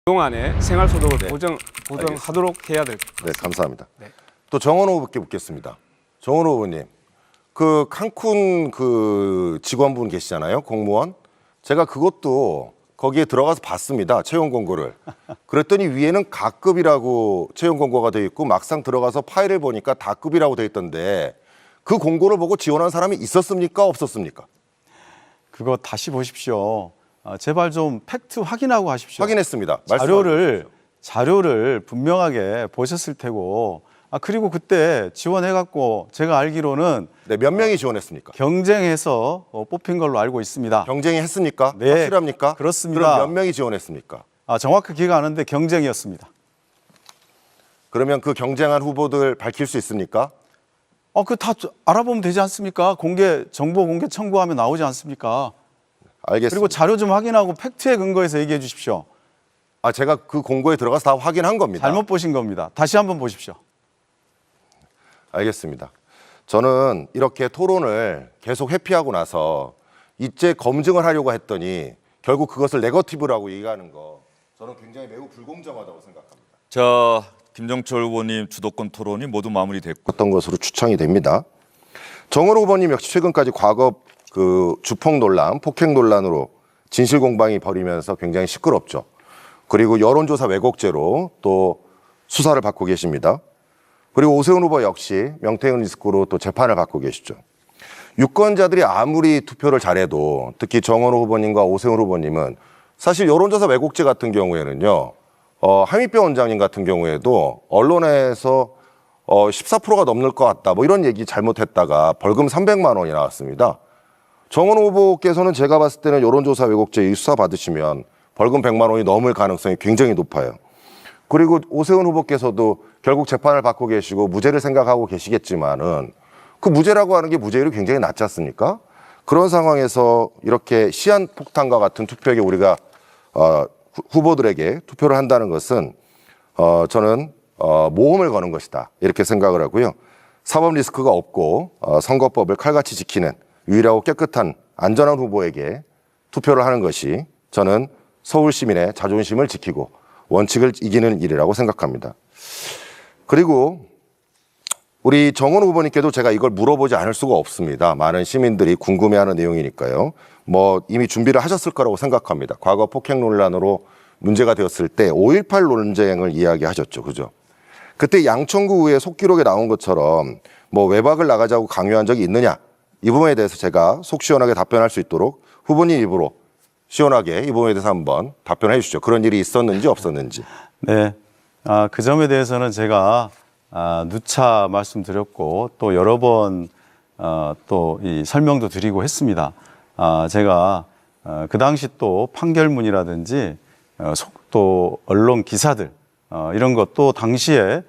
동안에 생활소득을 보장하도록 해야 될 것 같습니다. 네, 감사합니다. 네. 또 정원호 후보께 묻겠습니다. 정원호 후보님, 그 칸쿤 그 직원분 계시잖아요, 공무원. 제가 그것도 거기에 들어가서 봤습니다, 채용 공고를. 그랬더니 위에는 가급이라고 채용 공고가 돼 있고 막상 들어가서 파일을 보니까 다급이라고 돼 있던데 그 공고를 보고 지원한 사람이 있었습니까, 없었습니까? 그거 다시 보십시오. 제발 좀 팩트 확인하고 하십시오. 확인했습니다. 자료를 분명하게 보셨을 테고, 그리고 그때 지원해갖고 제가 알기로는 네, 몇 명이 지원했습니까? 경쟁해서 뽑힌 걸로 알고 있습니다. 경쟁이 했습니까? 네, 확실합니까? 그렇습니다. 그럼 몇 명이 지원했습니까? 정확하게 아는데 경쟁이었습니다. 그러면 그 경쟁한 후보들 밝힐 수 있습니까? 그 다 알아보면 되지 않습니까? 정보 공개 청구하면 나오지 않습니까? 알겠습니다. 그리고 자료 좀 확인하고 팩트에 근거해서 얘기해 주십시오. 제가 그 공고에 들어가서 다 확인한 겁니다. 잘못 보신 겁니다. 다시 한번 보십시오. 알겠습니다. 저는 이렇게 토론을 계속 회피하고 나서 이제 검증을 하려고 했더니 결국 그것을 네거티브라고 얘기하는 거 저는 굉장히 매우 불공정하다고 생각합니다. 자, 김정철 후보님 주도권 토론이 모두 마무리됐고 어떤 것으로 추천이 됩니다. 정원호 후보님 역시 최근까지 과거 그 주폭 논란, 폭행 논란으로 진실 공방이 벌이면서 굉장히 시끄럽죠. 그리고 여론조사 왜곡죄로 또 수사를 받고 계십니다. 그리고 오세훈 후보 역시 명태균 리스크로 또 재판을 받고 계시죠. 유권자들이 아무리 투표를 잘해도 특히 정원호 후보님과 오세훈 후보님은 사실 여론조사 왜곡죄 같은 경우에는요. 한미병 원장님 같은 경우에도 언론에서 14%가 넘는 것 같다 뭐 이런 얘기 잘못했다가 벌금 300만 원이 나왔습니다. 정원호 후보께서는 제가 봤을 때는 여론조사 왜곡죄 수사 받으시면 벌금 100만 원이 넘을 가능성이 굉장히 높아요. 그리고 오세훈 후보께서도 결국 재판을 받고 계시고 무죄를 생각하고 계시겠지만은 그 무죄라고 하는 게 무죄율이 굉장히 낮지 않습니까? 그런 상황에서 이렇게 시한폭탄과 같은 투표에 우리가 후보들에게 투표를 한다는 것은 저는 모험을 거는 것이다 이렇게 생각을 하고요. 사법 리스크가 없고 선거법을 칼같이 지키는 유일하고 깨끗한 안전한 후보에게 투표를 하는 것이 저는 서울 시민의 자존심을 지키고 원칙을 이기는 일이라고 생각합니다. 그리고 우리 정원호 후보님께도 제가 이걸 물어보지 않을 수가 없습니다. 많은 시민들이 궁금해하는 내용이니까요. 뭐 이미 준비를 하셨을 거라고 생각합니다. 과거 폭행 논란으로 문제가 되었을 때 5.18 논쟁을 이야기하셨죠. 그죠? 그때 양천구의 속기록에 나온 것처럼 뭐 외박을 나가자고 강요한 적이 있느냐 이 부분에 대해서 제가 속 시원하게 답변할 수 있도록 후보님 입으로 시원하게 이 부분에 대해서 한번 답변해 주시죠. 그런 일이 있었는지 없었는지. 네, 그 점에 대해서는 제가 누차 말씀드렸고 또 여러 번 또 이 설명도 드리고 했습니다. 제가 그 당시 또 판결문이라든지 또 언론 기사들 이런 것도 당시에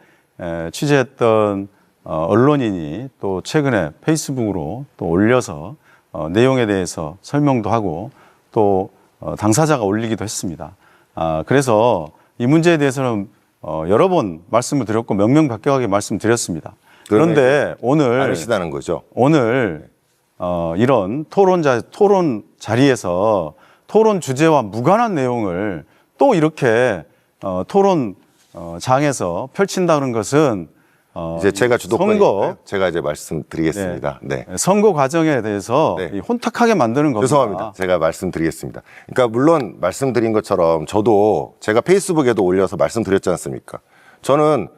취재했던 언론인이 또 최근에 페이스북으로 또 올려서 내용에 대해서 설명도 하고 또 당사자가 올리기도 했습니다. 그래서 이 문제에 대해서는 여러 번 말씀을 드렸고 명명백백하게 말씀드렸습니다. 그런데 오늘 아니시다는 거죠. 오늘 이런 토론 자리에서 토론 주제와 무관한 내용을 또 이렇게 토론장에서 펼친다는 것은 이제 제가 주도권이니까요. 제가 이제 말씀드리겠습니다. 네. 선거 과정에 대해서 네. 혼탁하게 만드는 겁니다. 죄송합니다. 제가 말씀드리겠습니다. 그러니까 물론 말씀드린 것처럼 저도 제가 페이스북에도 올려서 말씀드렸지 않습니까? 저는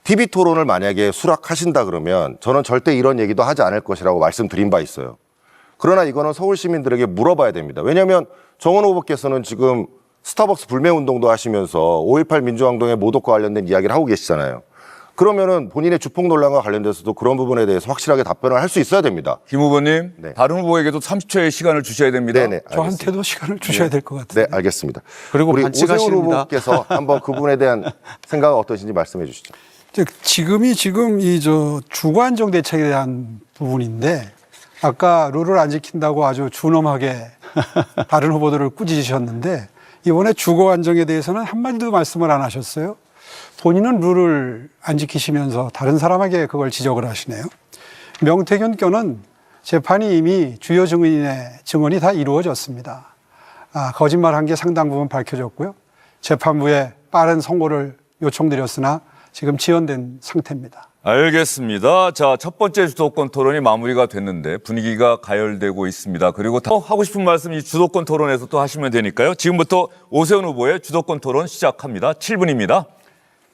TV 토론을 만약에 수락하신다 그러면 저는 절대 이런 얘기도 하지 않을 것이라고 말씀드린 바 있어요. 그러나 이거는 서울 시민들에게 물어봐야 됩니다. 왜냐하면 정원호 후보께서는 지금 스타벅스 불매 운동도 하시면서 5.18 민주항동의 모독과 관련된 이야기를 하고 계시잖아요. 그러면은 본인의 주폭 논란과 관련돼서도 그런 부분에 대해서 확실하게 답변을 할 수 있어야 됩니다. 김 후보님, 네. 다른 후보에게도 30초의 시간을 주셔야 됩니다. 네네. 저한테도 시간을 주셔야 될 것 같아요. 네, 알겠습니다. 그리고 우리 오세훈 반칙하십니다. 후보께서 한번 그 부분에 대한 생각은 어떠신지 말씀해 주시죠. 지금 이 주거 안정 대책에 대한 부분인데 아까 룰을 안 지킨다고 아주 준엄하게 다른 후보들을 꾸짖으셨는데 이번에 주거 안정에 대해서는 한마디도 말씀을 안 하셨어요. 본인은 룰을 안 지키시면서 다른 사람에게 그걸 지적을 하시네요. 명태균 건은 재판이 이미 주요 증언이 다 이루어졌습니다. 거짓말한 게 상당 부분 밝혀졌고요. 재판부에 빠른 선고를 요청드렸으나 지금 지연된 상태입니다. 알겠습니다. 자, 첫 번째 주도권 토론이 마무리가 됐는데 분위기가 가열되고 있습니다. 그리고 더 하고 싶은 말씀 이 주도권 토론에서 또 하시면 되니까요. 지금부터 오세훈 후보의 주도권 토론 시작합니다. 7분입니다.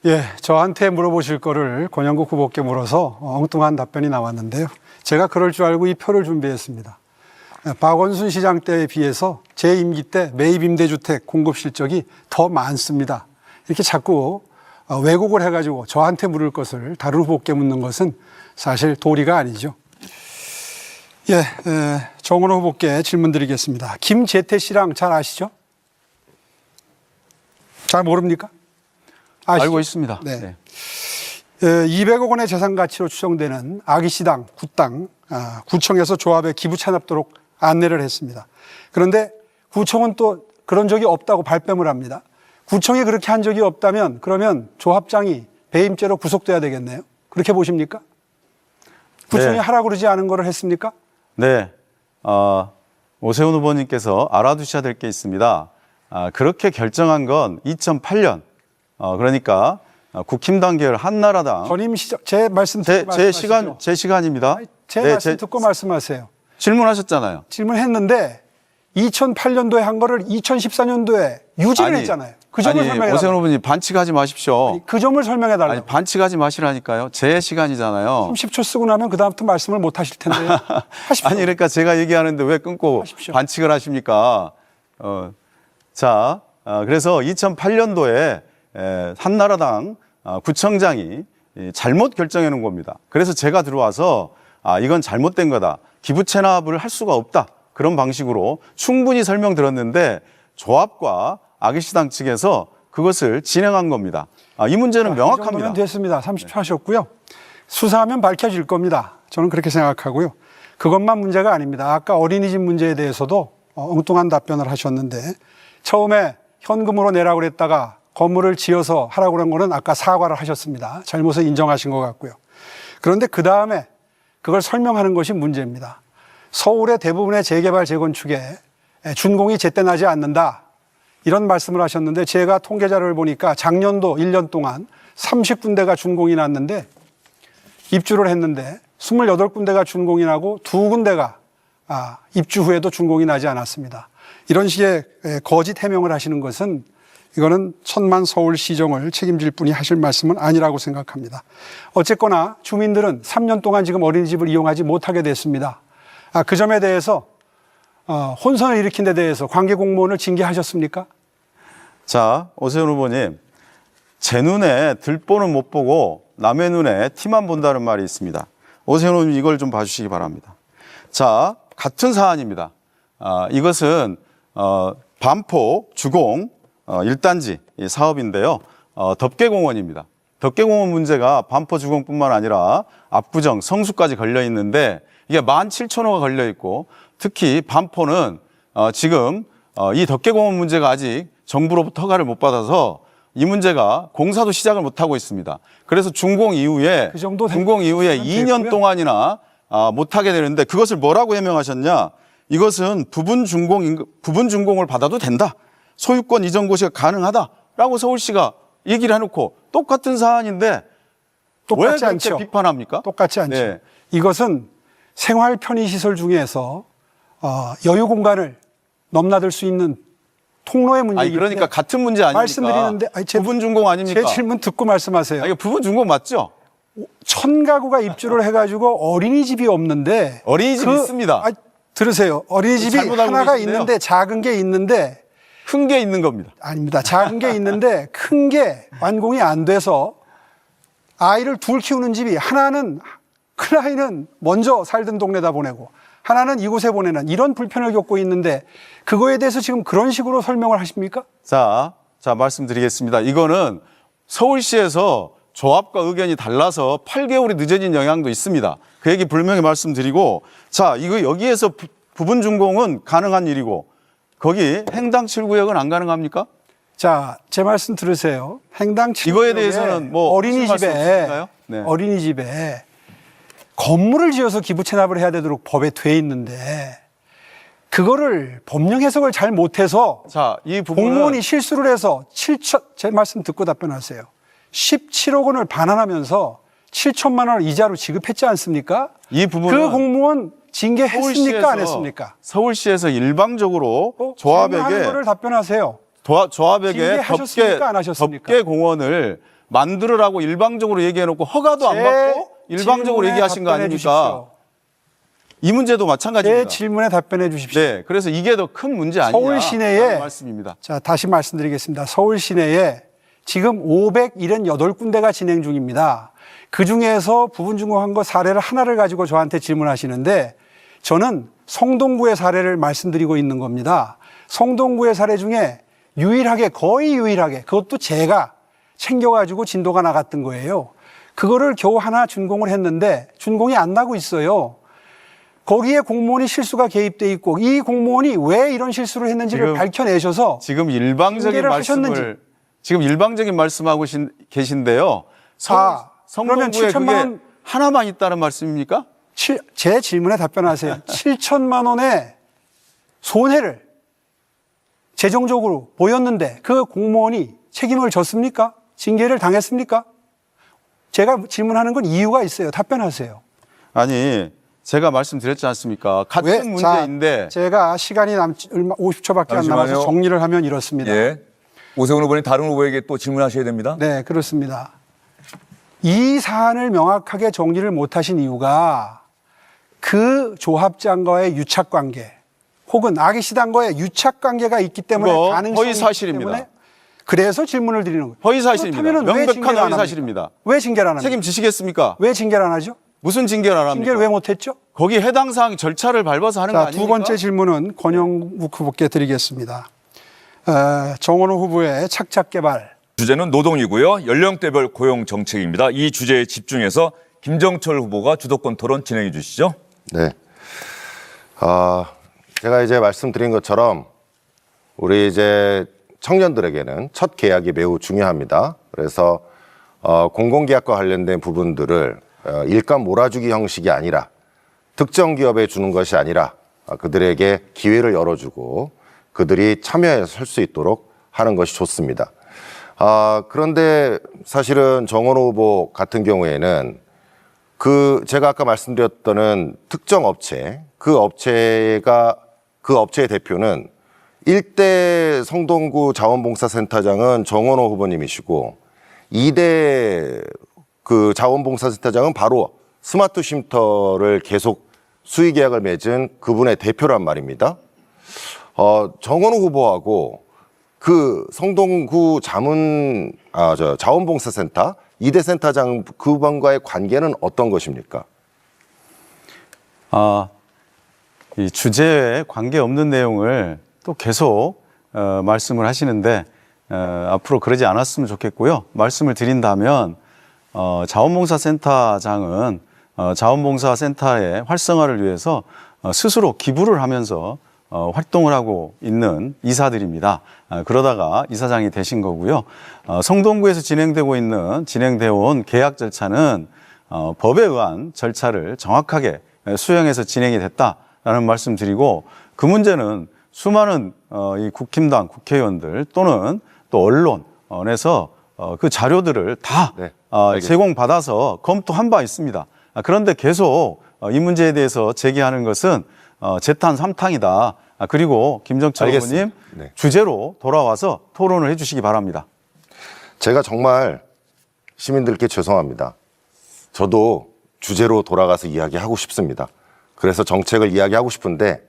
예, 저한테 물어보실 거를 권영국 후보께 물어서 엉뚱한 답변이 나왔는데요. 제가 그럴 줄 알고 이 표를 준비했습니다. 박원순 시장 때에 비해서 제 임기 때 매입 임대주택 공급 실적이 더 많습니다. 이렇게 자꾸 왜곡을 해가지고 저한테 물을 것을 다른 후보께 묻는 것은 사실 도리가 아니죠. 예, 정은호 후보께 질문 드리겠습니다. 김재태 씨랑 잘 아시죠? 잘 모릅니까? 아시죠? 알고 있습니다. 네. 네. 200억 원의 재산 가치로 추정되는 아기시당, 굿당, 구청에서 조합에 기부 찬압도록 안내를 했습니다. 그런데 구청은 또 그런 적이 없다고 발뺌을 합니다. 구청이 그렇게 한 적이 없다면 그러면 조합장이 배임죄로 구속돼야 되겠네요. 그렇게 보십니까? 구청이 네. 하라고 그러지 않은 거를 했습니까? 네. 오세훈 후보님께서 알아두셔야 될 게 있습니다. 그렇게 결정한 건 2008년, 그러니까 국힘당 계열 한나라당. 전임 시장, 제 말씀 듣고 말씀하시죠. 제 시간입니다. 제 네, 말씀 듣고 말씀하세요. 질문하셨잖아요. 질문했는데 2008년도에 한 거를 2014년도에 유지를 했잖아요. 그 점을 설명해 달라고. 오세훈 후보님 반칙하지 마십시오. 그 점을 설명해 달라고. 아니, 반칙하지 마시라니까요. 제 시간이잖아요. 30초 쓰고 나면 그다음부터 말씀을 못 하실 텐데 하십시오. 아니, 그러니까 제가 얘기하는데 왜 끊고 하십시오. 반칙을 하십니까? 그래서 2008년도에 한나라당 구청장이 잘못 결정해 놓은 겁니다. 그래서 제가 들어와서 이건 잘못된 거다. 기부 체납을 할 수가 없다. 그런 방식으로 충분히 설명드렸는데 조합과 아기시당 측에서 그것을 진행한 겁니다. 이 문제는 이 명확합니다. 정도면 됐습니다. 30초 하셨고요. 수사하면 밝혀질 겁니다. 저는 그렇게 생각하고요. 그것만 문제가 아닙니다. 아까 어린이집 문제에 대해서도 엉뚱한 답변을 하셨는데 처음에 현금으로 내라고 그랬다가 건물을 지어서 하라고 그런 거는 아까 사과를 하셨습니다. 잘못을 인정하신 것 같고요. 그런데 그 다음에 그걸 설명하는 것이 문제입니다. 서울의 대부분의 재개발 재건축에 준공이 제때 나지 않는다. 이런 말씀을 하셨는데 제가 통계 자료를 보니까 작년도 1년 동안 30군데가 준공이 났는데 입주를 했는데 28군데가 준공이 나고 2군데가 입주 후에도 준공이 나지 않았습니다. 이런 식의 거짓 해명을 하시는 것은 이거는 천만 서울시정을 책임질 분이 하실 말씀은 아니라고 생각합니다. 어쨌거나 주민들은 3년 동안 지금 어린이집을 이용하지 못하게 됐습니다. 그 점에 대해서 혼선을 일으킨 데 대해서 관계 공무원을 징계하셨습니까? 자, 오세훈 후보님, 제 눈에 들보는 못 보고 남의 눈에 티만 본다는 말이 있습니다. 오세훈 후보님 이걸 좀 봐주시기 바랍니다. 자, 같은 사안입니다. 이것은 반포 주공 1단지 사업인데요. 덮개공원입니다. 덮개공원 문제가 반포 주공뿐만 아니라 압구정, 성수까지 걸려 있는데 이게 17,000호가 걸려 있고 특히 반포는 지금 이 덮개공원 문제가 아직 정부로부터 허가를 못 받아서 이 문제가 공사도 시작을 못 하고 있습니다. 그래서 준공 이후에 그 정도 2년 됐고요. 동안이나 못 하게 되는데 그것을 뭐라고 해명하셨냐? 이것은 부분 준공을 받아도 된다. 소유권 이전 고시가 가능하다라고 서울시가 얘기를 해놓고 똑같은 사안인데 왜 똑같지 그렇게 않죠. 비판합니까? 똑같지 않죠. 네. 이것은 생활 편의시설 중에서 여유 공간을 넘나들 수 있는 통로의 문제이기 아니 때문에 그러니까 같은 문제 아닙니까? 말씀드리는데 부분 준공 아닙니까? 제 질문 듣고 말씀하세요. 이거 부분 준공 맞죠? 1000가구가 입주를 해가지고 어린이집이 없는데 어린이집 있습니다. 들으세요. 어린이집이 잘못 알고 하나가 계신데요. 있는데 작은 게 있는데 큰 게 있는 겁니다. 아닙니다. 작은 게 있는데 큰 게 완공이 안 돼서 아이를 둘 키우는 집이 하나는 큰 아이는 먼저 살던 동네다 보내고 하나는 이곳에 보내는 이런 불편을 겪고 있는데 그거에 대해서 지금 그런 식으로 설명을 하십니까? 자, 말씀드리겠습니다. 이거는 서울시에서 조합과 의견이 달라서 8개월이 늦어진 영향도 있습니다. 그 얘기 분명히 말씀드리고 자, 이거 여기에서 부분 준공은 가능한 일이고 거기 행당 7구역은 안 가능합니까? 자, 제 말씀 들으세요. 행당 7구역에 이거에 대해서는 뭐 하실 말씀 없으신가요? 네. 어린이집에 건물을 지어서 기부 체납을 해야 되도록 법에 돼 있는데 그거를 법령 해석을 잘 못해서 자, 이 부분은 공무원이 실수를 해서 제 말씀 듣고 답변하세요. 17억 원을 반환하면서 7천만 원을 이자로 지급했지 않습니까? 이 부분은 그 공무원 징계했습니까? 안 했습니까? 서울시에서 일방적으로 하는 조합에게 거를 답변하세요. 조합에게 징계하셨습니까? 안 하셨습니까? 덮개 공원을 만들으라고 일방적으로 얘기해놓고 허가도 안 제 받고 일방적으로 질문에 얘기하신 거 답변해 아닙니까? 주십시오. 이 문제도 마찬가지입니다. 제 질문에 답변해 주십시오. 네, 그래서 이게 더 큰 문제 아니냐 서울 시내에 말씀입니다. 자, 다시 말씀드리겠습니다. 서울 시내에 지금 578군데가 진행 중입니다. 그중에서 부분중공한 거 사례를 하나를 가지고 저한테 질문하시는데 저는 성동구의 사례를 말씀드리고 있는 겁니다. 성동구의 사례 중에 유일하게 거의 유일하게 그것도 제가 챙겨가지고 진도가 나갔던 거예요. 그거를 겨우 하나 준공을 했는데 준공이 안 나고 있어요. 거기에 공무원이 실수가 개입돼 있고 이 공무원이 왜 이런 실수를 했는지를 지금 밝혀내셔서 지금 일방적인 징계를 말씀을 하셨는지. 지금 일방적인 말씀하고 계신데요. 그러면 성동구에 7천만 그게 원 하나만 있다는 말씀입니까? 제 질문에 답변하세요. 7천만 원의 손해를 재정적으로 보였는데 그 공무원이 책임을 졌습니까? 징계를 당했습니까? 제가 질문하는 건 이유가 있어요. 답변하세요. 아니, 제가 말씀드렸지 않습니까? 같은 문제인데 제가 시간이 얼마 50초밖에 안 잠시만요. 남아서 정리를 하면 이렇습니다. 예. 오세훈 후보님 다른 후보에게 또 질문하셔야 됩니다. 네, 그렇습니다. 이 사안을 명확하게 정리를 못하신 이유가 그 조합장과의 유착관계 혹은 아기시당과의 유착관계가 있기 때문에 그거 가능성이 허위 있기 사실입니다. 때문에 그래서 질문을 드리는 거예요. 허위 사실입니다. 그렇다면은 왜 명백한 징계를 안 허위 합니까? 사실입니다. 왜 징계를 안 합니까? 책임지시겠습니까? 왜 징계를 안 하죠? 무슨 징계를 안 합니까? 징계를 왜 못했죠? 거기 해당 사항 절차를 밟아서 하는 거 자, 아닙니까? 두 번째 질문은 권영국 후보께 드리겠습니다. 정원호 후보의 착착 개발. 주제는 노동이고요. 연령대별 고용 정책입니다. 이 주제에 집중해서 김정철 후보가 주도권 토론 진행해 주시죠. 네. 제가 이제 말씀드린 것처럼 우리 이제 청년들에게는 첫 계약이 매우 중요합니다. 그래서 공공계약과 관련된 부분들을 일감 몰아주기 형식이 아니라 특정 기업에 주는 것이 아니라 그들에게 기회를 열어주고 그들이 참여해서 설 수 있도록 하는 것이 좋습니다. 그런데 사실은 정원호 후보 같은 경우에는 제가 아까 말씀드렸던 특정 업체, 그 업체의 대표는 1대 성동구 자원봉사센터장은 정원호 후보님이시고 2대 그 자원봉사센터장은 바로 스마트 쉼터를 계속 수의 계약을 맺은 그분의 대표란 말입니다. 정원호 후보하고 그 성동구 자원봉사센터 2대 센터장 그분과의 관계는 어떤 것입니까? 이 주제에 관계없는 내용을 또 계속 말씀을 하시는데 앞으로 그러지 않았으면 좋겠고요. 말씀을 드린다면 자원봉사센터장은 자원봉사센터의 활성화를 위해서 스스로 기부를 하면서 활동을 하고 있는 이사들입니다. 그러다가 이사장이 되신 거고요. 성동구에서 진행되어 온 계약 절차는 법에 의한 절차를 정확하게 수행해서 진행이 됐다라는 말씀드리고 그 문제는 수많은 이 국힘당 국회의원들 또는 또 언론에서 그 자료들을 다 제공받아서 검토한 바 있습니다. 그런데 계속 이 문제에 대해서 제기하는 것은 재탄 삼탕이다. 그리고 김정철 후보님 네. 주제로 돌아와서 토론을 해주시기 바랍니다. 제가 정말 시민들께 죄송합니다. 저도 주제로 돌아가서 이야기하고 싶습니다. 그래서 정책을 이야기하고 싶은데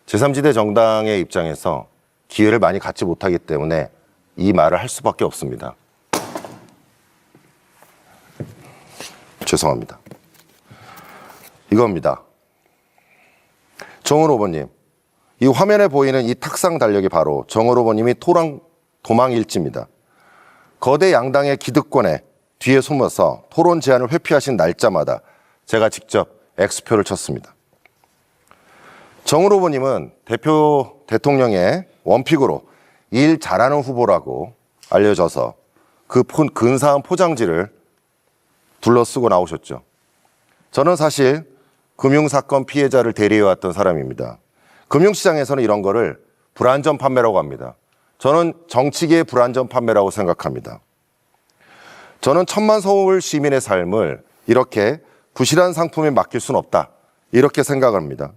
제3지대 정당의 입장에서 기회를 많이 갖지 못하기 때문에 이 말을 할 수밖에 없습니다. 죄송합니다. 이겁니다. 정은호 후보님, 이 화면에 보이는 이 탁상 달력이 바로 정은호 후보님이 도망일지입니다. 거대 양당의 기득권에 뒤에 숨어서 토론 제안을 회피하신 날짜마다 제가 직접 X표를 쳤습니다. 정은호 후보님은 대통령의 원픽으로 일 잘하는 후보라고 알려져서 그 근사한 포장지를 둘러쓰고 나오셨죠. 저는 사실 금융사건 피해자를 대리해왔던 사람입니다. 금융시장에서는 이런 거를 불안전 판매라고 합니다. 저는 정치계의 불안전 판매라고 생각합니다. 저는 천만 서울 시민의 삶을 이렇게 부실한 상품에 맡길 수는 없다. 이렇게 생각합니다.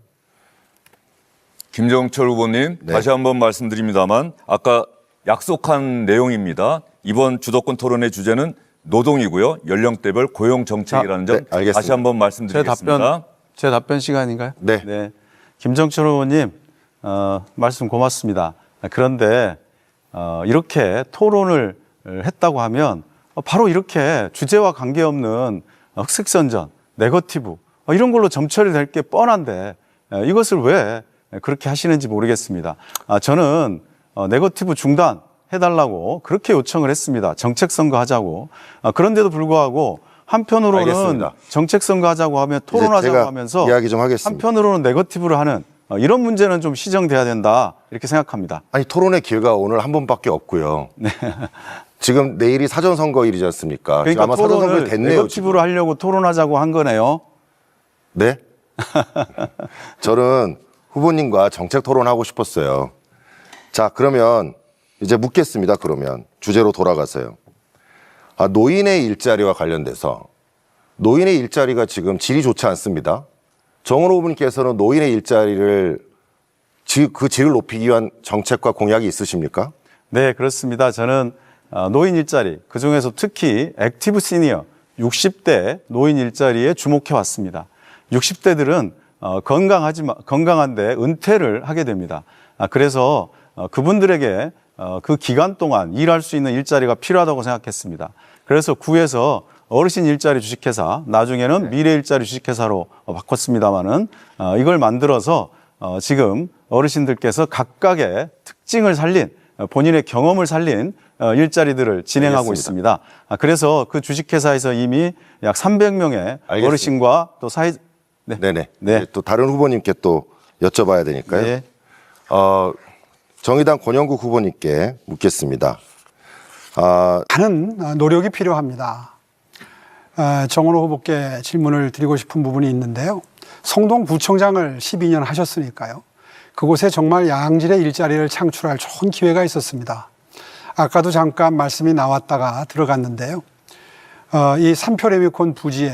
김정철 후보님, 네. 다시 한번 말씀드립니다만 아까 약속한 내용입니다. 이번 주도권 토론의 주제는 노동이고요. 연령대별 고용 정책이라는 점 네, 알겠습니다. 다시 한번 말씀드리겠습니다. 제 답변 시간인가요? 네. 김정철 의원님, 말씀 고맙습니다. 그런데 이렇게 토론을 했다고 하면 바로 이렇게 주제와 관계없는 흑색선전, 네거티브 이런 걸로 점철이 될 게 뻔한데 이것을 왜 그렇게 하시는지 모르겠습니다. 저는 네거티브 중단 해달라고 그렇게 요청을 했습니다. 정책 선거 하자고. 그런데도 불구하고 한편으로는 알겠습니다. 정책 선거 하자고 하면 이제 토론하자고 제가 하면서 이야기 좀 하겠습니다. 한편으로는 네거티브를 하는 이런 문제는 좀 시정돼야 된다 이렇게 생각합니다. 아니 토론의 기회가 오늘 한 번밖에 없고요. 지금 내일이 사전선거일이지 않습니까? 지금 그러니까 아마 토론을 사전선거일 됐네요. 지금. 네거티브로 하려고 토론하자고 한 거네요. 네? 저는 후보님과 정책 토론하고 싶었어요. 자, 그러면 이제 묻겠습니다. 그러면 주제로 돌아가서요. 노인의 일자리와 관련돼서 노인의 일자리가 지금 질이 좋지 않습니다. 정은호 후보님께서는 노인의 일자리를 그 질을 높이기 위한 정책과 공약이 있으십니까? 네, 그렇습니다. 저는 노인 일자리, 그중에서 특히 액티브 시니어 60대 노인 일자리에 주목해 왔습니다. 60대들은 건강한데 은퇴를 하게 됩니다. 그래서 그분들에게 그 기간 동안 일할 수 있는 일자리가 필요하다고 생각했습니다. 그래서 구에서 어르신 일자리 주식회사, 나중에는 미래 일자리 주식회사로 바꿨습니다마는 이걸 만들어서 지금 어르신들께서 각각의 특징을 살린 본인의 경험을 살린 일자리들을 진행하고 알겠습니다. 있습니다. 그래서 그 주식회사에서 이미 약 300명의 알겠습니다. 어르신과 또 네네. 네. 또 다른 후보님께 또 여쭤봐야 되니까요. 네. 정의당 권영국 후보님께 묻겠습니다. 많은 노력이 필요합니다. 정원호 후보께 질문을 드리고 싶은 부분이 있는데요. 성동구청장을 12년 하셨으니까요. 그곳에 정말 양질의 일자리를 창출할 좋은 기회가 있었습니다. 아까도 잠깐 말씀이 나왔다가 들어갔는데요. 이 삼표레미콘 부지에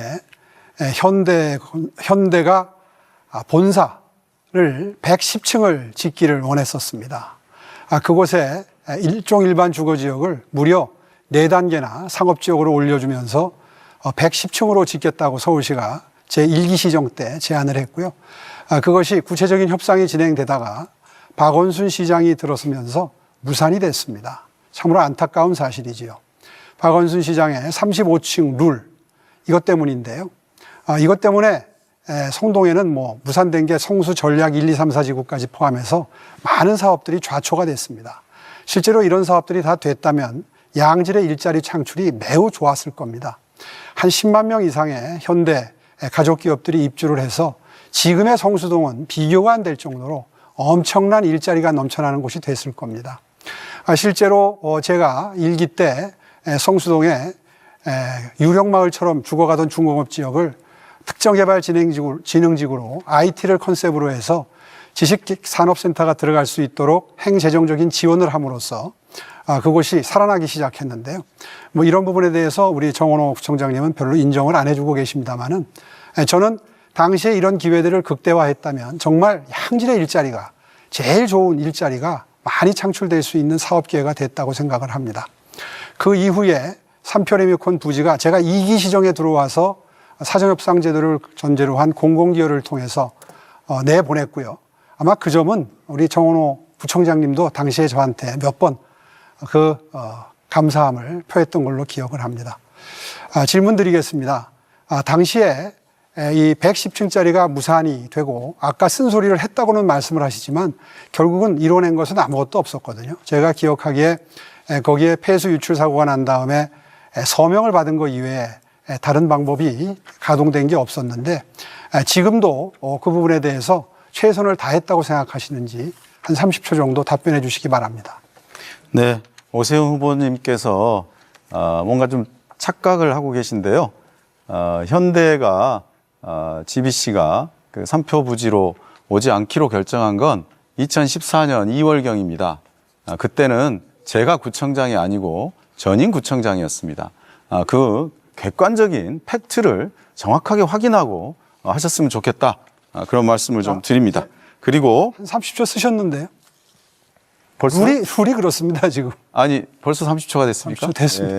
현대가 본사를 110층을 짓기를 원했었습니다. 그곳에 일반 주거지역을 무려 4단계나 상업지역으로 올려주면서 110층으로 짓겠다고 서울시가 제1기 시정 때 제안을 했고요. 그것이 구체적인 협상이 진행되다가 박원순 시장이 들어서면서 무산이 됐습니다. 참으로 안타까운 사실이지요. 박원순 시장의 35층 룰, 이것 때문인데요. 이것 때문에 성동에는 무산된 게 성수 전략 1, 2, 3, 4지구까지 포함해서 많은 사업들이 좌초가 됐습니다. 실제로 이런 사업들이 다 됐다면 양질의 일자리 창출이 매우 좋았을 겁니다. 한 10만 명 이상의 현대 가족기업들이 입주를 해서 지금의 성수동은 비교가 안 될 정도로 엄청난 일자리가 넘쳐나는 곳이 됐을 겁니다. 실제로 제가 1기 때 성수동에 유령마을처럼 죽어가던 중공업 지역을 특정개발진흥지구로 IT를 컨셉으로 해서 지식산업센터가 들어갈 수 있도록 행재정적인 지원을 함으로써 그곳이 살아나기 시작했는데요. 이런 부분에 대해서 우리 정원호 구청장님은 별로 인정을 안 해주고 계십니다만은 저는 당시에 이런 기회들을 극대화했다면 정말 양질의 일자리가 제일 좋은 일자리가 많이 창출될 수 있는 사업 기회가 됐다고 생각을 합니다. 그 이후에 삼표레미콘 부지가 제가 2기 시정에 들어와서 사전협상 제도를 전제로 한 공공기여를 통해서 내보냈고요. 아마 그 점은 우리 정원호 구청장님도 당시에 저한테 몇 번 감사함을 표했던 걸로 기억을 합니다. 질문 드리겠습니다. 당시에 이 110층짜리가 무산이 되고 아까 쓴소리를 했다고는 말씀을 하시지만 결국은 이뤄낸 것은 아무것도 없었거든요. 제가 기억하기에 거기에 폐수 유출 사고가 난 다음에 서명을 받은 것 이외에 다른 방법이 가동된 게 없었는데 지금도 그 부분에 대해서 최선을 다했다고 생각하시는지 한 30초 정도 답변해 주시기 바랍니다. 네, 오세훈 후보님께서 뭔가 좀 착각을 하고 계신데요. 현대가 GBC가 그 삼표 부지로 오지 않기로 결정한 건 2014년 2월경입니다. 그때는 제가 구청장이 아니고 전임 구청장이었습니다. 그 객관적인 팩트를 정확하게 확인하고 하셨으면 좋겠다. 그런 말씀을 좀 드립니다. 그리고 한 30초 쓰셨는데요. 벌써 룰이 그렇습니다, 지금. 아니 벌써 30초가 됐습니까? 30초 됐습니다.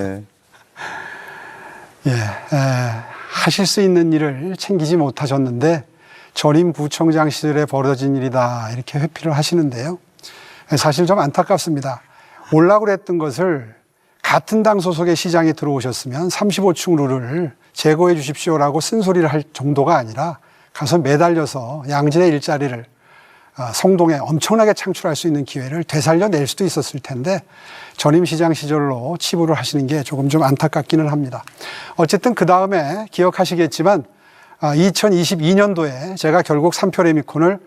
예. 예, 하실 수 있는 일을 챙기지 못하셨는데 전임 구청장 시절에 벌어진 일이다 이렇게 회피를 하시는데요. 사실 좀 안타깝습니다. 올라고 그랬던 것을 같은 당 소속의 시장이 들어오셨으면 35층 룰을 제거해 주십시오라고 쓴소리를 할 정도가 아니라 가서 매달려서 양질의 일자리를 성동에 엄청나게 창출할 수 있는 기회를 되살려낼 수도 있었을 텐데 전임 시장 시절로 치부를 하시는 게 조금 좀 안타깝기는 합니다. 어쨌든 그 다음에 기억하시겠지만 2022년도에 제가 결국 3표 레미콘을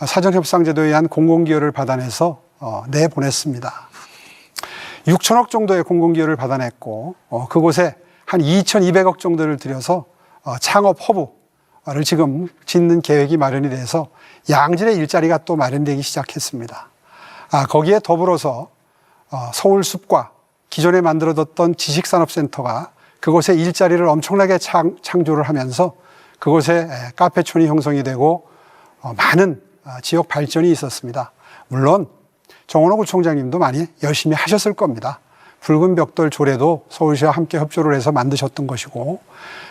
사전협상제도에 의한 공공기여를 받아내서 내보냈습니다. 6천억 정도의 공공기여를 받아냈고 그곳에 한 2,200억 정도를 들여서 창업 허브를 지금 짓는 계획이 마련이 돼서 양질의 일자리가 또 마련되기 시작했습니다. 거기에 더불어서 서울숲과 기존에 만들어뒀던 지식산업센터가 그곳에 일자리를 엄청나게 창조를 하면서 그곳에 카페촌이 형성이 되고 많은 지역 발전이 있었습니다. 물론 정원호 구청장님도 많이 열심히 하셨을 겁니다. 붉은 벽돌 조례도 서울시와 함께 협조를 해서 만드셨던 것이고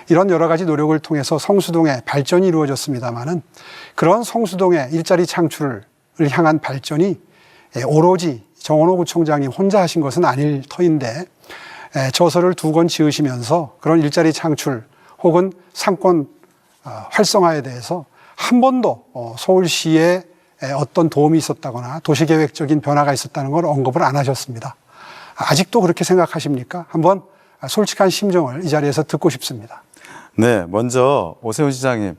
이런 여러 가지 노력을 통해서 성수동의 발전이 이루어졌습니다마는 그런 성수동의 일자리 창출을 향한 발전이 오로지 정원호 구청장님 혼자 하신 것은 아닐 터인데 저서를 2권 지으시면서 그런 일자리 창출 혹은 상권 활성화에 대해서 한 번도 서울시에 어떤 도움이 있었다거나 도시계획적인 변화가 있었다는 걸 언급을 안 하셨습니다. 아직도 그렇게 생각하십니까? 한번 솔직한 심정을 이 자리에서 듣고 싶습니다. 네, 먼저 오세훈 시장님,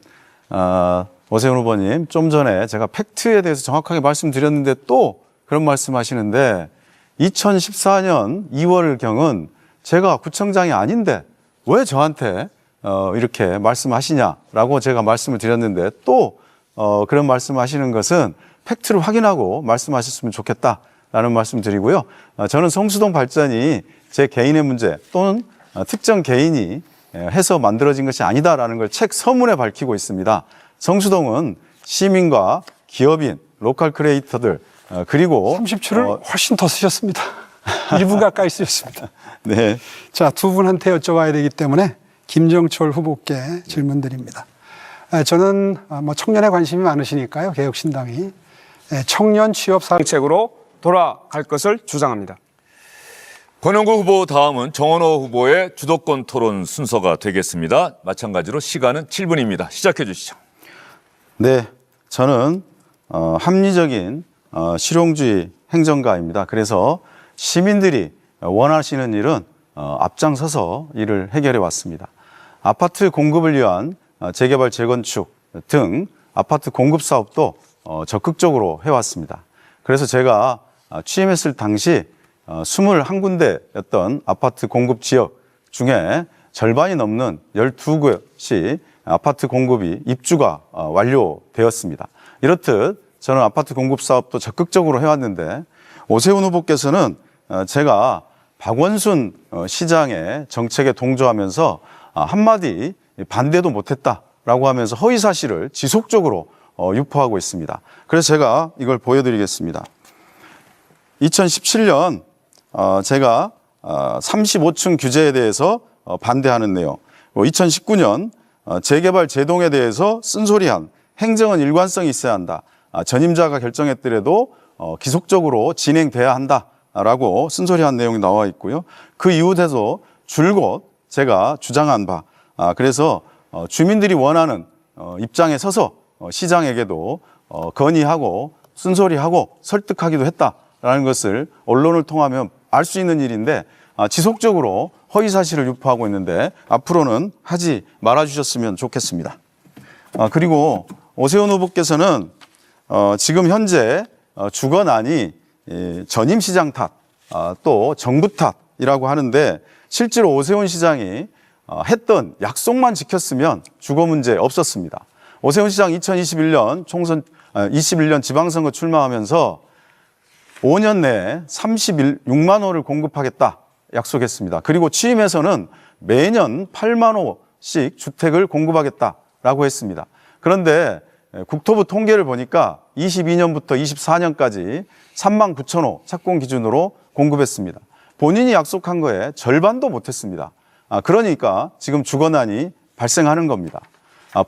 오세훈 후보님, 좀 전에 제가 팩트에 대해서 정확하게 말씀드렸는데 또 그런 말씀하시는데 2014년 2월경은 제가 구청장이 아닌데 왜 저한테 이렇게 말씀하시냐라고 제가 말씀을 드렸는데 또 그런 말씀하시는 것은 팩트를 확인하고 말씀하셨으면 좋겠다라는 말씀 드리고요. 저는 성수동 발전이 제 개인의 문제 또는 특정 개인이 해서 만들어진 것이 아니다라는 걸 책 서문에 밝히고 있습니다. 성수동은 시민과 기업인, 로컬 크리에이터들 그리고 30초를 훨씬 더 쓰셨습니다. 1분 가까이 쓰셨습니다. 네. 자, 두 분한테 여쭤봐야 되기 때문에 김정철 후보께 질문 드립니다. 저는 청년에 관심이 많으시니까요. 개혁신당이 청년 취업 정책으로 돌아갈 것을 주장합니다. 권영구 후보 다음은 정원호 후보의 주도권 토론 순서가 되겠습니다. 마찬가지로 시간은 7분입니다. 시작해 주시죠. 네, 저는 합리적인 실용주의 행정가입니다. 그래서 시민들이 원하시는 일은 앞장서서 일을 해결해 왔습니다. 아파트 공급을 위한 재개발, 재건축 등 아파트 공급 사업도 적극적으로 해왔습니다. 그래서 제가 취임했을 당시 21군데였던 아파트 공급 지역 중에 절반이 넘는 12곳이 아파트 공급이 입주가 완료되었습니다. 이렇듯 저는 아파트 공급 사업도 적극적으로 해왔는데 오세훈 후보께서는 제가 박원순 시장의 정책에 동조하면서 한마디 반대도 못했다라고 하면서 허위 사실을 지속적으로 유포하고 있습니다. 그래서 제가 이걸 보여드리겠습니다. 2017년 제가 35층 규제에 대해서 반대하는 내용, 2019년 재개발 재동에 대해서 쓴소리한 행정은 일관성이 있어야 한다. 전임자가 결정했더라도 기속적으로 진행돼야 한다라고 쓴소리한 내용이 나와 있고요. 그 이후에도 줄곧 제가 주장한 바, 그래서 주민들이 원하는 입장에 서서 시장에게도 건의하고 쓴소리하고 설득하기도 했다라는 것을 언론을 통하면 알 수 있는 일인데 지속적으로 허위 사실을 유포하고 있는데 앞으로는 하지 말아주셨으면 좋겠습니다. 그리고 오세훈 후보께서는 지금 현재 주거난이 전임 시장 탓, 또 정부 탓이라고 하는데 실제로 오세훈 시장이 했던 약속만 지켰으면 주거 문제 없었습니다. 오세훈 시장 2021년 21년 지방선거 출마하면서 5년 내에 36만 호를 공급하겠다 약속했습니다. 그리고 취임해서는 매년 8만 호씩 주택을 공급하겠다라고 했습니다. 그런데 국토부 통계를 보니까 22년부터 24년까지 3만 9천 호 착공 기준으로 공급했습니다. 본인이 약속한 거에 절반도 못했습니다. 그러니까 지금 주거난이 발생하는 겁니다.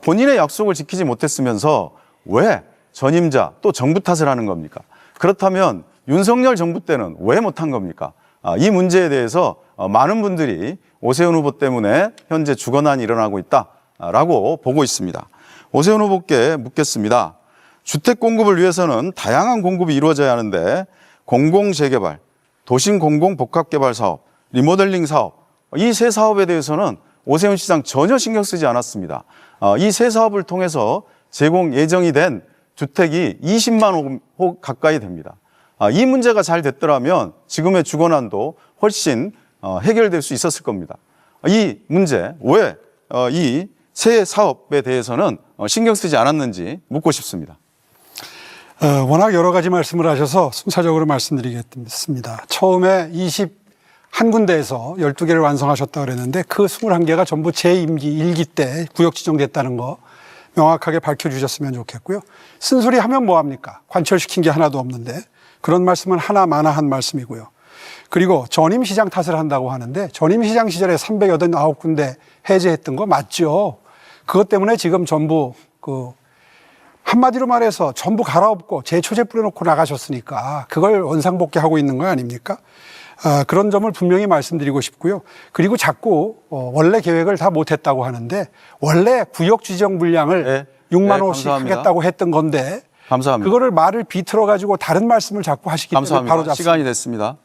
본인의 약속을 지키지 못했으면서 왜 전임자 또 정부 탓을 하는 겁니까? 그렇다면 윤석열 정부 때는 왜 못한 겁니까? 이 문제에 대해서 많은 분들이 오세훈 후보 때문에 현재 주거난이 일어나고 있다라고 보고 있습니다. 오세훈 후보께 묻겠습니다. 주택 공급을 위해서는 다양한 공급이 이루어져야 하는데 공공재개발, 도심 공공복합개발 사업, 리모델링 사업, 이 세 사업에 대해서는 오세훈 시장 전혀 신경 쓰지 않았습니다. 이 세 사업을 통해서 제공 예정이 된 주택이 20만 호 가까이 됩니다. 이 문제가 잘 됐더라면 지금의 주거난도 훨씬 해결될 수 있었을 겁니다. 이 문제, 왜 이 세 사업에 대해서는 신경 쓰지 않았는지 묻고 싶습니다. 워낙 여러 가지 말씀을 하셔서 순차적으로 말씀드리겠습니다. 처음에 21군데에서 12개를 완성하셨다고 그랬는데 그 21개가 전부 제 임기 1기 때 구역 지정됐다는 거 명확하게 밝혀주셨으면 좋겠고요. 쓴소리 하면 뭐합니까? 관철시킨 게 하나도 없는데 그런 말씀은 하나마나 한 말씀이고요. 그리고 전임시장 탓을 한다고 하는데 전임시장 시절에 389군데 해제했던 거 맞죠? 그것 때문에 지금 전부 한마디로 말해서 전부 갈아엎고 재초제 뿌려놓고 나가셨으니까 그걸 원상복귀하고 있는 거 아닙니까? 그런 점을 분명히 말씀드리고 싶고요. 그리고 자꾸 원래 계획을 다 못했다고 하는데 원래 구역 지정 물량을 6만 호씩 감사합니다. 하겠다고 했던 건데 감사합니다. 그거를 말을 비틀어 가지고 다른 말씀을 자꾸 하시기 때문에 감사합니다. 바로 잡습니다. 시간이 됐습니다.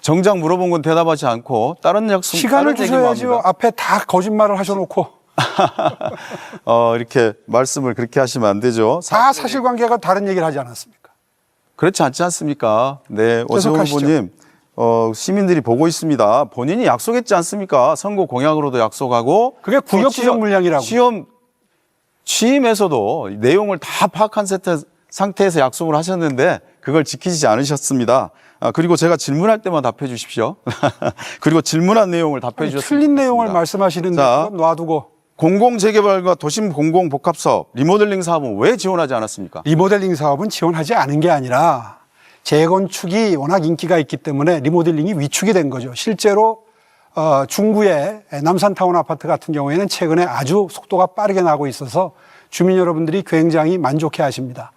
정작 물어본 건 대답하지 않고 다른 약속 시간을 다른 얘기만 주셔야죠. 합니다. 앞에 다 거짓말을 하셔놓고 이렇게 말씀을 그렇게 하시면 안 되죠. 다 사실관계가 다른 얘기를 하지 않았습니까? 그렇지 않지 않습니까? 네, 오세훈 계속하시죠. 후보님, 시민들이 보고 있습니다. 본인이 약속했지 않습니까? 선거 공약으로도 약속하고. 그게 구역 지정 물량이라고. 취임에서도 내용을 다 파악한 상태에서 약속을 하셨는데 그걸 지키지 않으셨습니다. 그리고 제가 질문할 때만 답해 주십시오. 그리고 질문한 내용을 답해 주셨습니다. 틀린 내용을 말씀하시는데 자, 그건 놔두고. 공공재개발과 도심 공공복합사업, 리모델링 사업은 왜 지원하지 않았습니까? 리모델링 사업은 지원하지 않은 게 아니라 재건축이 워낙 인기가 있기 때문에 리모델링이 위축이 된 거죠. 실제로 중구의 남산타운 아파트 같은 경우에는 최근에 아주 속도가 빠르게 나고 있어서 주민 여러분들이 굉장히 만족해 하십니다.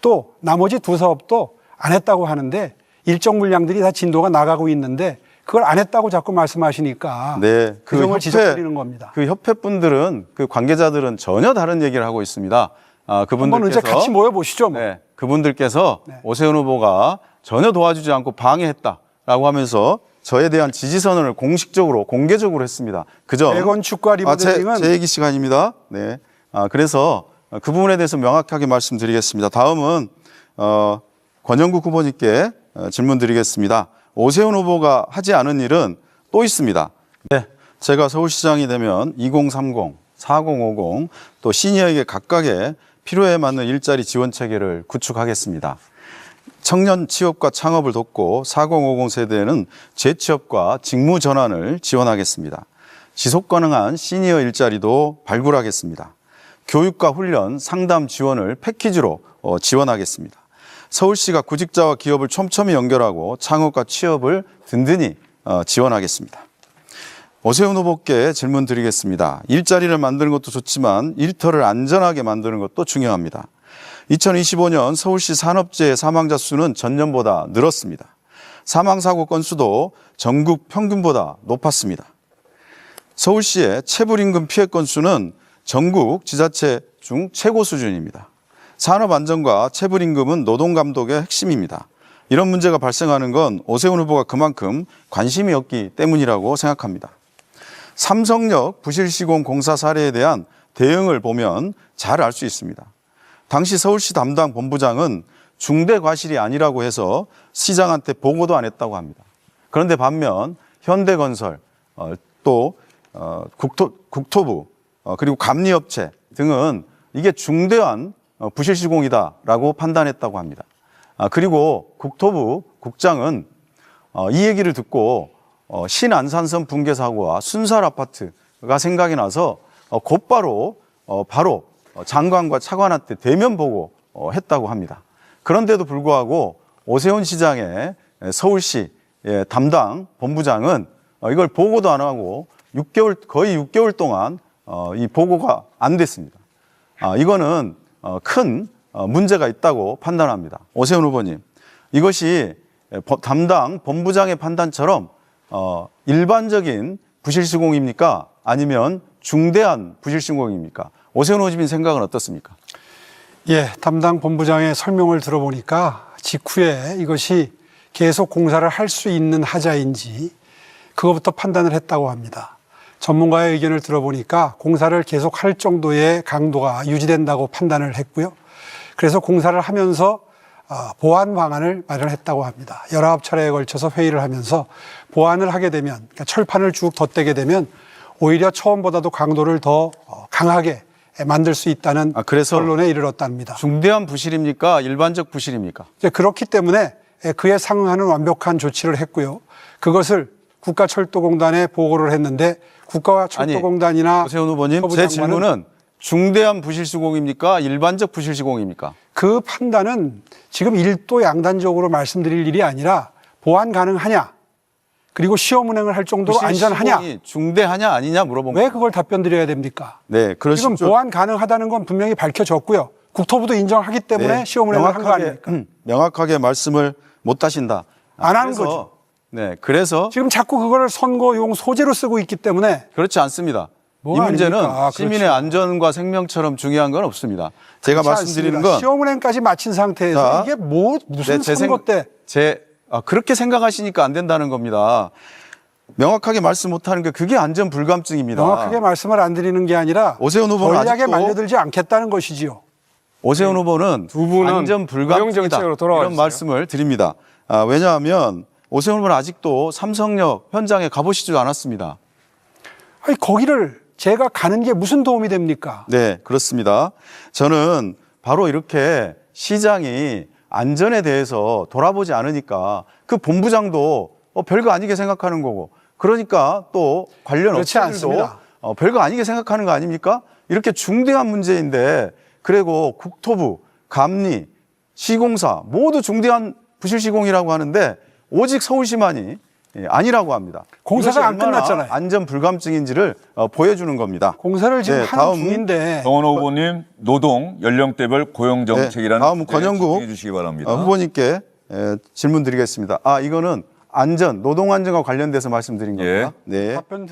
또 나머지 두 사업도 안 했다고 하는데 일정 물량들이 다 진도가 나가고 있는데 그걸 안 했다고 자꾸 말씀하시니까 네, 그 점을 지적드리는 겁니다. 그 협회 분들은 그 관계자들은 전혀 다른 얘기를 하고 있습니다. 한번 이제 같이 모여보시죠. 뭐. 네, 그분들께서 네. 오세훈 후보가 전혀 도와주지 않고 방해했다라고 하면서 저에 대한 지지 선언을 공식적으로 공개적으로 했습니다. 그죠? 재건축과 리모델링은 제 얘기 시간입니다. 네, 그래서 그 부분에 대해서 명확하게 말씀드리겠습니다. 다음은 권영국 후보님께 질문 드리겠습니다. 오세훈 후보가 하지 않은 일은 또 있습니다. 네, 제가 서울시장이 되면 2030, 4050 또 시니어에게 각각의 필요에 맞는 일자리 지원 체계를 구축하겠습니다. 청년 취업과 창업을 돕고 4050 세대에는 재취업과 직무 전환을 지원하겠습니다. 지속 가능한 시니어 일자리도 발굴하겠습니다. 교육과 훈련, 상담 지원을 패키지로 지원하겠습니다. 서울시가 구직자와 기업을 촘촘히 연결하고 창업과 취업을 든든히 지원하겠습니다. 오세훈 후보께 질문 드리겠습니다. 일자리를 만드는 것도 좋지만 일터를 안전하게 만드는 것도 중요합니다. 2025년 서울시 산업재해 사망자 수는 전년보다 늘었습니다. 사망사고 건수도 전국 평균보다 높았습니다. 서울시의 체불임금 피해 건수는 전국 지자체 중 최고 수준입니다. 산업안전과 체불임금은 노동감독의 핵심입니다. 이런 문제가 발생하는 건 오세훈 후보가 그만큼 관심이 없기 때문이라고 생각합니다. 삼성역 부실시공 공사 사례에 대한 대응을 보면 잘 알 수 있습니다. 당시 서울시 담당 본부장은 중대 과실이 아니라고 해서 시장한테 보고도 안 했다고 합니다. 그런데 반면 현대건설 또 국토부 그리고 감리업체 등은 이게 중대한 부실시공이다라고 판단했다고 합니다. 그리고 국토부 국장은 이 얘기를 듣고 신안산선 붕괴 사고와 순살 아파트가 생각이 나서 곧바로 바로 장관과 차관한테 대면 보고했다고 합니다. 그런데도 불구하고 오세훈 시장의 서울시 담당 본부장은 이걸 보고도 안 하고 거의 6개월 동안 이 보고가 안 됐습니다. 이거는 큰 문제가 있다고 판단합니다. 오세훈 후보님, 이것이 담당 본부장의 판단처럼 일반적인 부실시공입니까? 아니면 중대한 부실시공입니까? 오세훈 후보님 생각은 어떻습니까? 예, 담당 본부장의 설명을 들어보니까 직후에 이것이 계속 공사를 할 수 있는 하자인지 그것부터 판단을 했다고 합니다. 전문가의 의견을 들어보니까 공사를 계속 할 정도의 강도가 유지된다고 판단을 했고요. 그래서 공사를 하면서 보완 방안을 마련했다고 합니다. 19차례에 걸쳐서 회의를 하면서 보완을 하게 되면, 그러니까 철판을 쭉 덧대게 되면 오히려 처음보다도 강도를 더 강하게 만들 수 있다는 그래서 결론에 이르렀답니다. 중대한 부실입니까? 일반적 부실입니까? 이제 그렇기 때문에 그에 상응하는 완벽한 조치를 했고요. 그것을 국가철도공단에 보고를 했는데 국가철도공단이나 오세훈 후보님, 제 질문은 중대한 부실시공입니까? 일반적 부실시공입니까? 그 판단은 지금 일도 양단적으로 말씀드릴 일이 아니라 보완 가능하냐, 그리고 시험 운행을 할 정도로 안전하냐, 부실시공이 중대하냐 아니냐 물어본 거예요. 왜 그걸 답변 드려야 됩니까? 네, 그러시죠. 지금 보완 가능하다는 건 분명히 밝혀졌고요. 국토부도 인정하기 때문에 네, 시험 운행을 한 거 아닙니까? 명확하게 말씀을 못 하신다. 안 하는 거죠. 네, 그래서 지금 자꾸 그거를 선거용 소재로 쓰고 있기 때문에 그렇지 않습니다. 이 뭐가 문제는 아닙니까? 시민의 그렇죠. 안전과 생명처럼 중요한 건 없습니다. 제가 그렇지 말씀드리는 않습니다. 건 시험 운행까지 마친 상태에서 자, 이게 무슨 선거 때 그렇게 생각하시니까 안 된다는 겁니다. 명확하게 말씀 못하는 게 그게 안전 불감증입니다. 명확하게 말씀을 안 드리는 게 아니라 오세훈 후보는 전략에 아직도 말려들지 않겠다는 것이지요. 오세훈 후보는 두 분은 안전 불감증이다 정책으로 돌아와 이런 주세요. 말씀을 드립니다. 왜냐하면 오세훈 후보는 아직도 삼성역 현장에 가보시지도 않았습니다. 아니, 거기를 제가 가는 게 무슨 도움이 됩니까? 네, 그렇습니다. 저는 바로 이렇게 시장이 안전에 대해서 돌아보지 않으니까 그 본부장도 별거 아니게 생각하는 거고, 그러니까 또 관련 그렇지 업체들도 않습니다. 별거 아니게 생각하는 거 아닙니까? 이렇게 중대한 문제인데, 그리고 국토부, 감리, 시공사 모두 중대한 부실시공이라고 하는데 오직 서울시만이 아니라고 합니다. 공사가 이것이 안 얼마나 끝났잖아요. 안전 불감증인지를 보여주는 겁니다. 공사를 지금 네, 하는 다음 중인데 정원호 후보님, 노동 연령대별 고용 정책이라는 네, 다음은 주제에 권영국 집중해 주시기 바랍니다. 후보님께 질문 드리겠습니다. 이거는 안전, 노동 안전과 관련돼서 말씀드린 겁니다. 예. 네. 답변